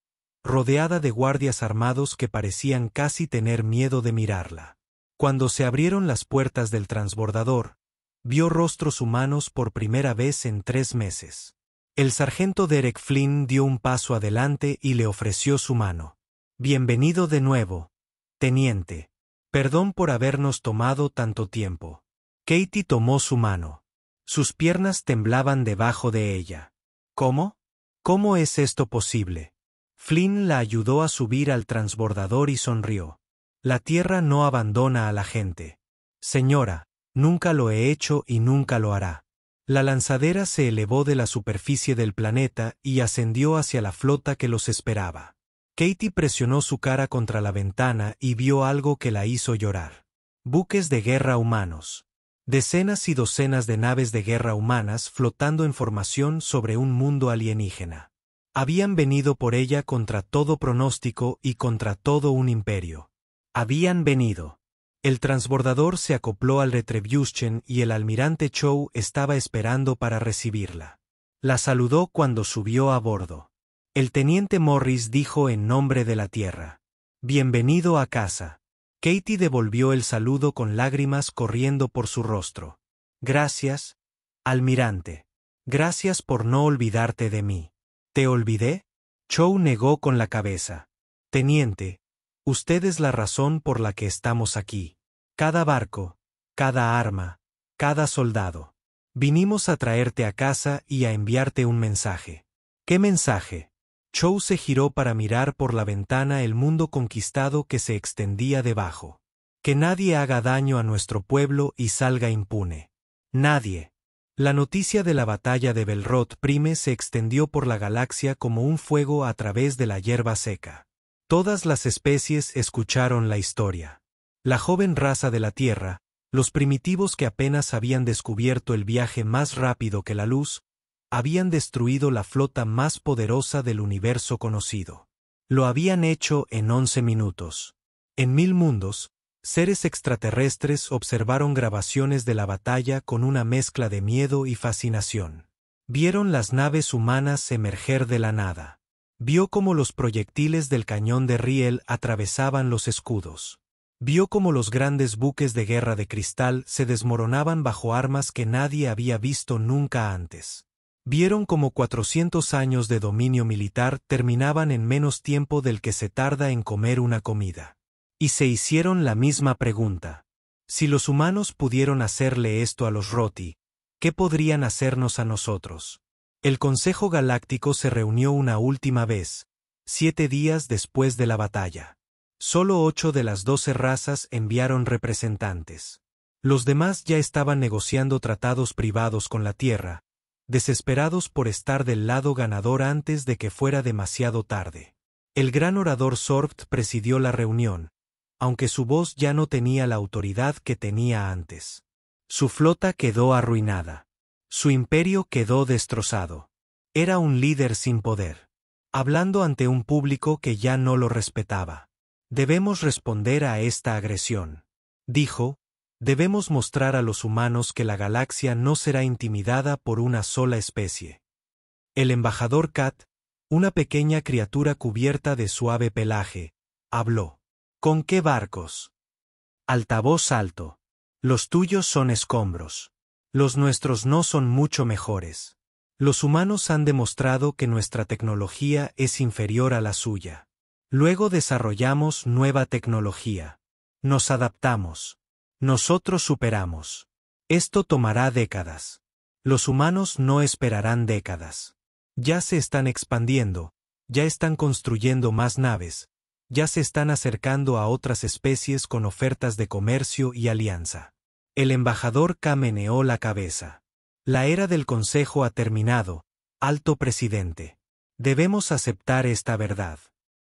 rodeada de guardias armados que parecían casi tener miedo de mirarla. Cuando se abrieron las puertas del transbordador, vio rostros humanos por primera vez en 3 meses. El sargento Derek Flynn dio un paso adelante y le ofreció su mano. Bienvenido de nuevo, teniente. Perdón por habernos tomado tanto tiempo. Katie tomó su mano. Sus piernas temblaban debajo de ella. ¿Cómo? ¿Cómo es esto posible? Flynn la ayudó a subir al transbordador y sonrió. La Tierra no abandona a la gente. Señora, nunca lo he hecho y nunca lo hará. La lanzadera se elevó de la superficie del planeta y ascendió hacia la flota que los esperaba. Katie presionó su cara contra la ventana y vio algo que la hizo llorar. Buques de guerra humanos. Decenas y docenas de naves de guerra humanas flotando en formación sobre un mundo alienígena. Habían venido por ella contra todo pronóstico y contra todo un imperio. Habían venido. El transbordador se acopló al Retribution y el almirante Chow estaba esperando para recibirla. La saludó cuando subió a bordo. El teniente Morris dijo en nombre de la Tierra: «Bienvenido a casa». Katie devolvió el saludo con lágrimas corriendo por su rostro. «Gracias, almirante. Gracias por no olvidarte de mí». «¿Te olvidé?». Chow negó con la cabeza. «Teniente, usted es la razón por la que estamos aquí. Cada barco, cada arma, cada soldado. Vinimos a traerte a casa y a enviarte un mensaje». «¿Qué mensaje?». Chow se giró para mirar por la ventana el mundo conquistado que se extendía debajo. «Que nadie haga daño a nuestro pueblo y salga impune. Nadie». La noticia de la batalla de Belrot Prime se extendió por la galaxia como un fuego a través de la hierba seca. Todas las especies escucharon la historia. La joven raza de la Tierra, los primitivos que apenas habían descubierto el viaje más rápido que la luz, habían destruido la flota más poderosa del universo conocido. Lo habían hecho en 11 minutos. En 1000 mundos, seres extraterrestres observaron grabaciones de la batalla con una mezcla de miedo y fascinación. Vieron las naves humanas emerger de la nada. Vio cómo los proyectiles del cañón de Riel atravesaban los escudos. Vio cómo los grandes buques de guerra de cristal se desmoronaban bajo armas que nadie había visto nunca antes. Vieron cómo 400 años de dominio militar terminaban en menos tiempo del que se tarda en comer una comida. Y se hicieron la misma pregunta. Si los humanos pudieron hacerle esto a los Roti, ¿qué podrían hacernos a nosotros? El Consejo Galáctico se reunió una última vez, 7 días después de la batalla. Solo 8 de las 12 razas enviaron representantes. Los demás ya estaban negociando tratados privados con la Tierra, desesperados por estar del lado ganador antes de que fuera demasiado tarde. El gran orador Sorbt presidió la reunión, aunque su voz ya no tenía la autoridad que tenía antes. Su flota quedó arruinada. Su imperio quedó destrozado. Era un líder sin poder, hablando ante un público que ya no lo respetaba. «Debemos responder a esta agresión», dijo. «Debemos mostrar a los humanos que la galaxia no será intimidada por una sola especie». El embajador Kat, una pequeña criatura cubierta de suave pelaje, habló. «¿Con qué barcos?». Altavoz alto. «Los tuyos son escombros. Los nuestros no son mucho mejores. Los humanos han demostrado que nuestra tecnología es inferior a la suya. Luego desarrollamos nueva tecnología. Nos adaptamos. Nosotros superamos. Esto tomará décadas. Los humanos no esperarán décadas. Ya se están expandiendo, ya están construyendo más naves, ya se están acercando a otras especies con ofertas de comercio y alianza». El embajador K meneó la cabeza. «La era del Consejo ha terminado, alto presidente. Debemos aceptar esta verdad».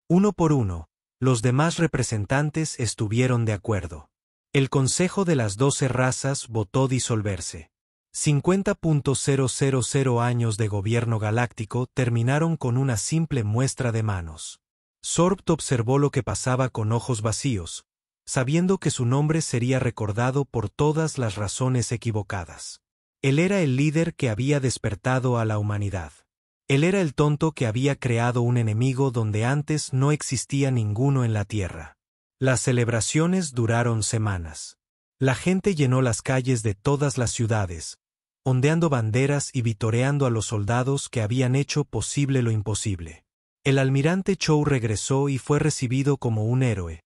Uno por uno, los demás representantes estuvieron de acuerdo. El Consejo de las 12 razas votó disolverse. 50.000 años de gobierno galáctico terminaron con una simple muestra de manos. Sorbt observó lo que pasaba con ojos vacíos, sabiendo que su nombre sería recordado por todas las razones equivocadas. Él era el líder que había despertado a la humanidad. Él era el tonto que había creado un enemigo donde antes no existía ninguno en la Tierra. Las celebraciones duraron semanas. La gente llenó las calles de todas las ciudades, ondeando banderas y vitoreando a los soldados que habían hecho posible lo imposible. El almirante Chow regresó y fue recibido como un héroe,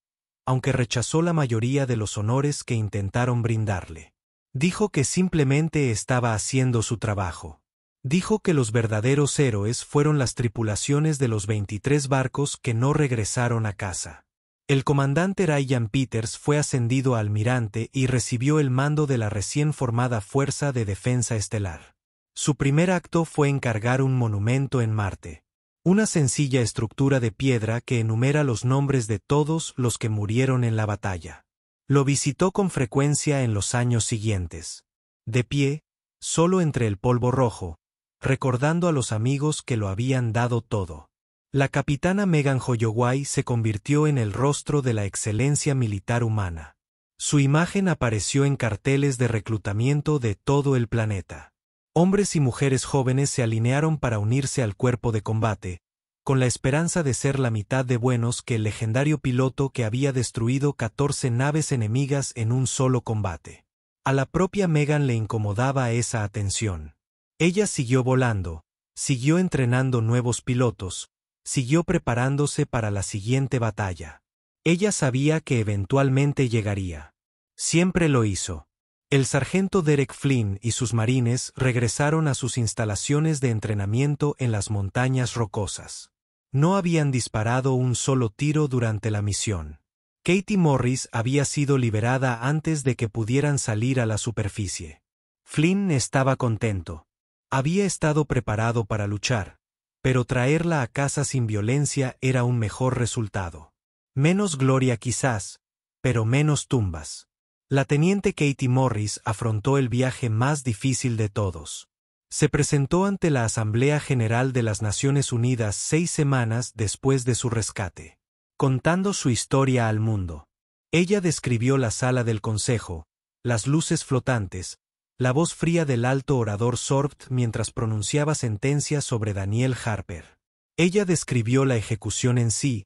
aunque rechazó la mayoría de los honores que intentaron brindarle. Dijo que simplemente estaba haciendo su trabajo. Dijo que los verdaderos héroes fueron las tripulaciones de los 23 barcos que no regresaron a casa. El comandante Ryan Peters fue ascendido a almirante y recibió el mando de la recién formada Fuerza de Defensa Estelar. Su primer acto fue encargar un monumento en Marte. Una sencilla estructura de piedra que enumera los nombres de todos los que murieron en la batalla. Lo visitó con frecuencia en los años siguientes. de pie, solo entre el polvo rojo, recordando a los amigos que lo habían dado todo. La capitana Megan Holloway se convirtió en el rostro de la excelencia militar humana. Su imagen apareció en carteles de reclutamiento de todo el planeta. Hombres y mujeres jóvenes se alinearon para unirse al cuerpo de combate, con la esperanza de ser la mitad de buenos que el legendario piloto que había destruido 14 naves enemigas en un solo combate. A la propia Megan le incomodaba esa atención. Ella siguió volando, siguió entrenando nuevos pilotos, siguió preparándose para la siguiente batalla. Ella sabía que eventualmente llegaría. Siempre lo hizo. El sargento Derek Flynn y sus marines regresaron a sus instalaciones de entrenamiento en las montañas rocosas. No habían disparado un solo tiro durante la misión. Katie Morris había sido liberada antes de que pudieran salir a la superficie. Flynn estaba contento. Había estado preparado para luchar, pero traerla a casa sin violencia era un mejor resultado. Menos gloria quizás, pero menos tumbas. La teniente Katie Morris afrontó el viaje más difícil de todos. Se presentó ante la Asamblea General de las Naciones Unidas 6 semanas después de su rescate, contando su historia al mundo. Ella describió la sala del consejo, las luces flotantes, la voz fría del alto orador Sorbt mientras pronunciaba sentencias sobre Daniel Harper. Ella describió la ejecución en sí,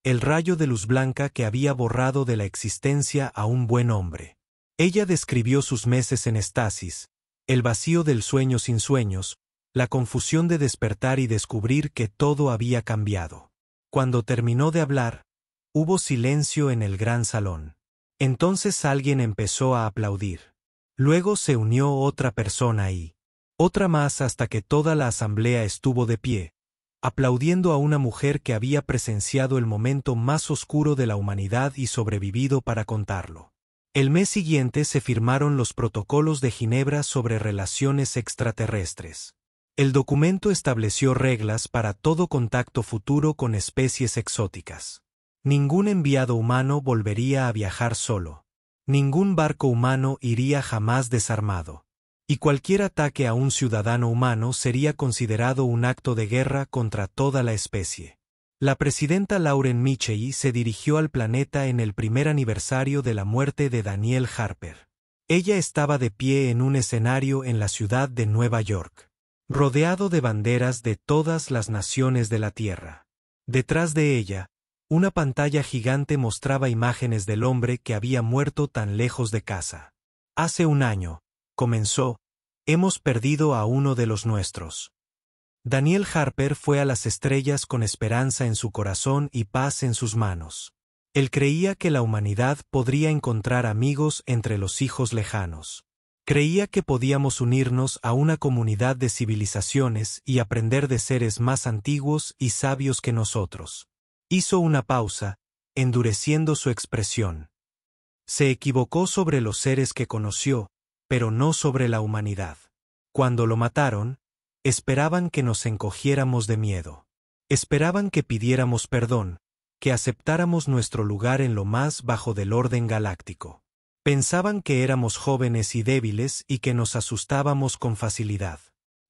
el rayo de luz blanca que había borrado de la existencia a un buen hombre. Ella describió sus meses en estasis, el vacío del sueño sin sueños, la confusión de despertar y descubrir que todo había cambiado. Cuando terminó de hablar, hubo silencio en el gran salón. Entonces alguien empezó a aplaudir. Luego se unió otra persona y otra más hasta que toda la asamblea estuvo de pie, aplaudiendo a una mujer que había presenciado el momento más oscuro de la humanidad y sobrevivido para contarlo. El mes siguiente se firmaron los protocolos de Ginebra sobre relaciones extraterrestres. El documento estableció reglas para todo contacto futuro con especies exóticas. Ningún enviado humano volvería a viajar solo. Ningún barco humano iría jamás desarmado. Y cualquier ataque a un ciudadano humano sería considerado un acto de guerra contra toda la especie. La presidenta Lauren Michey se dirigió al planeta en el primer aniversario de la muerte de Daniel Harper. Ella estaba de pie en un escenario en la ciudad de Nueva York, rodeado de banderas de todas las naciones de la Tierra. Detrás de ella, una pantalla gigante mostraba imágenes del hombre que había muerto tan lejos de casa. Hace un año, comenzó, hemos perdido a uno de los nuestros. Daniel Harper fue a las estrellas con esperanza en su corazón y paz en sus manos. Él creía que la humanidad podría encontrar amigos entre los hijos lejanos. Creía que podíamos unirnos a una comunidad de civilizaciones y aprender de seres más antiguos y sabios que nosotros. Hizo una pausa, endureciendo su expresión. Se equivocó sobre los seres que conoció, pero no sobre la humanidad. Cuando lo mataron, esperaban que nos encogiéramos de miedo. Esperaban que pidiéramos perdón, que aceptáramos nuestro lugar en lo más bajo del orden galáctico. Pensaban que éramos jóvenes y débiles y que nos asustábamos con facilidad.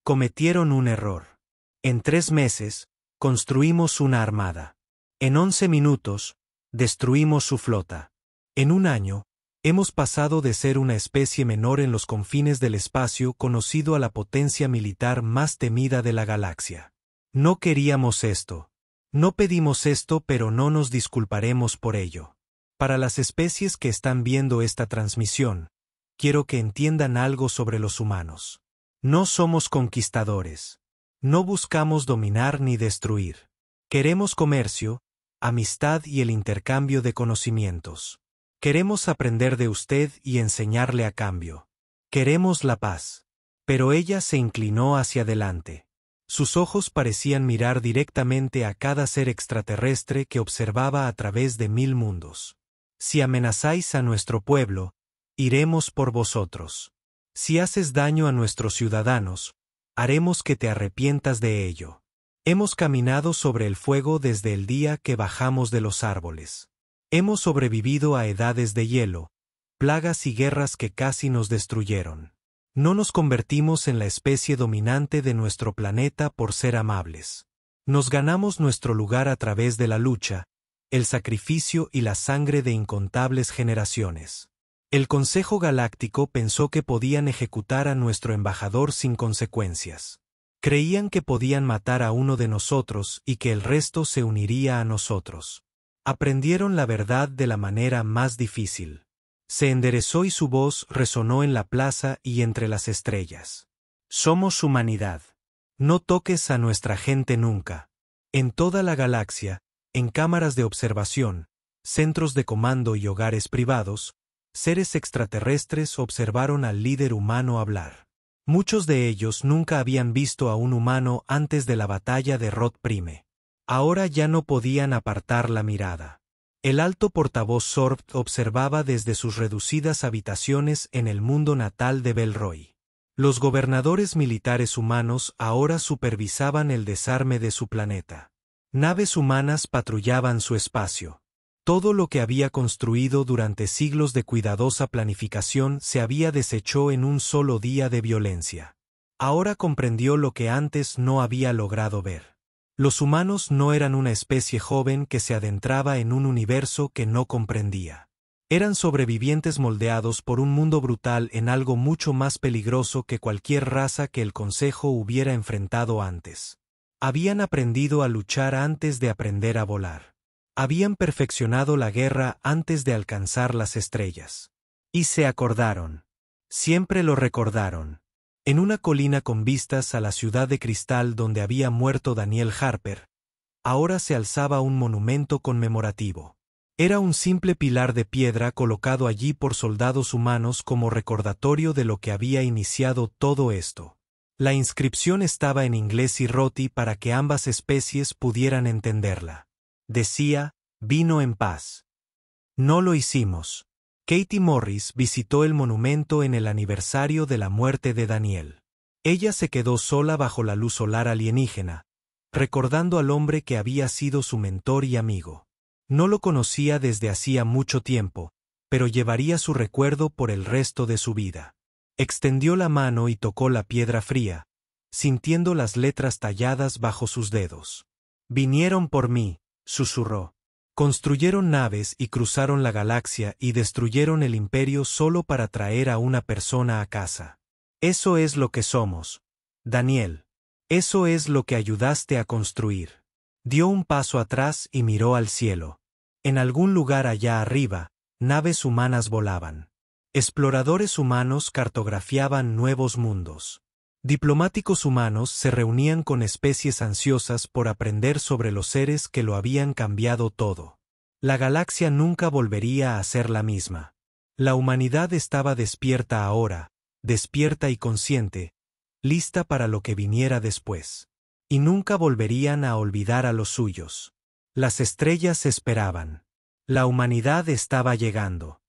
Cometieron un error. En 3 meses, construimos una armada. En 11 minutos, destruimos su flota. En un año, hemos pasado de ser una especie menor en los confines del espacio conocido a la potencia militar más temida de la galaxia. No queríamos esto. No pedimos esto, pero no nos disculparemos por ello. Para las especies que están viendo esta transmisión, quiero que entiendan algo sobre los humanos. No somos conquistadores. No buscamos dominar ni destruir. Queremos comercio, amistad y el intercambio de conocimientos. Queremos aprender de usted y enseñarle a cambio. Queremos la paz. Pero ella se inclinó hacia adelante. Sus ojos parecían mirar directamente a cada ser extraterrestre que observaba a través de 1000 mundos. Si amenazáis a nuestro pueblo, iremos por vosotros. Si haces daño a nuestros ciudadanos, haremos que te arrepientas de ello. Hemos caminado sobre el fuego desde el día que bajamos de los árboles. Hemos sobrevivido a edades de hielo, plagas y guerras que casi nos destruyeron. No nos convertimos en la especie dominante de nuestro planeta por ser amables. Nos ganamos nuestro lugar a través de la lucha, el sacrificio y la sangre de incontables generaciones. El Consejo Galáctico pensó que podían ejecutar a nuestro embajador sin consecuencias. Creían que podían matar a uno de nosotros y que el resto se uniría a nosotros. Aprendieron la verdad de la manera más difícil. Se enderezó y su voz resonó en la plaza y entre las estrellas. Somos humanidad. No toques a nuestra gente nunca. En toda la galaxia, en cámaras de observación, centros de comando y hogares privados, seres extraterrestres observaron al líder humano hablar. Muchos de ellos nunca habían visto a un humano antes de la batalla de Rod Prime. Ahora ya no podían apartar la mirada. El alto portavoz Sorb observaba desde sus reducidas habitaciones en el mundo natal de Belroy. Los gobernadores militares humanos ahora supervisaban el desarme de su planeta. Naves humanas patrullaban su espacio. Todo lo que había construido durante siglos de cuidadosa planificación se había deshecho en un solo día de violencia. Ahora comprendió lo que antes no había logrado ver. Los humanos no eran una especie joven que se adentraba en un universo que no comprendía. Eran sobrevivientes moldeados por un mundo brutal en algo mucho más peligroso que cualquier raza que el Consejo hubiera enfrentado antes. Habían aprendido a luchar antes de aprender a volar. Habían perfeccionado la guerra antes de alcanzar las estrellas. Y se acordaron. Siempre lo recordaron. En una colina con vistas a la ciudad de cristal donde había muerto Daniel Harper, ahora se alzaba un monumento conmemorativo. Era un simple pilar de piedra colocado allí por soldados humanos como recordatorio de lo que había iniciado todo esto. La inscripción estaba en inglés y roti para que ambas especies pudieran entenderla. Decía, vino en paz. No lo hicimos. Katie Morris visitó el monumento en el aniversario de la muerte de Daniel. Ella se quedó sola bajo la luz solar alienígena, recordando al hombre que había sido su mentor y amigo. No lo conocía desde hacía mucho tiempo, pero llevaría su recuerdo por el resto de su vida. Extendió la mano y tocó la piedra fría, sintiendo las letras talladas bajo sus dedos. Vinieron por mí, susurró. Construyeron naves y cruzaron la galaxia y destruyeron el imperio solo para traer a una persona a casa. Eso es lo que somos, Daniel. Eso es lo que ayudaste a construir. Dio un paso atrás y miró al cielo. En algún lugar allá arriba, naves humanas volaban. Exploradores humanos cartografiaban nuevos mundos. Diplomáticos humanos se reunían con especies ansiosas por aprender sobre los seres que lo habían cambiado todo. La galaxia nunca volvería a ser la misma. La humanidad estaba despierta ahora, despierta y consciente, lista para lo que viniera después. Y nunca volverían a olvidar a los suyos. Las estrellas esperaban. La humanidad estaba llegando.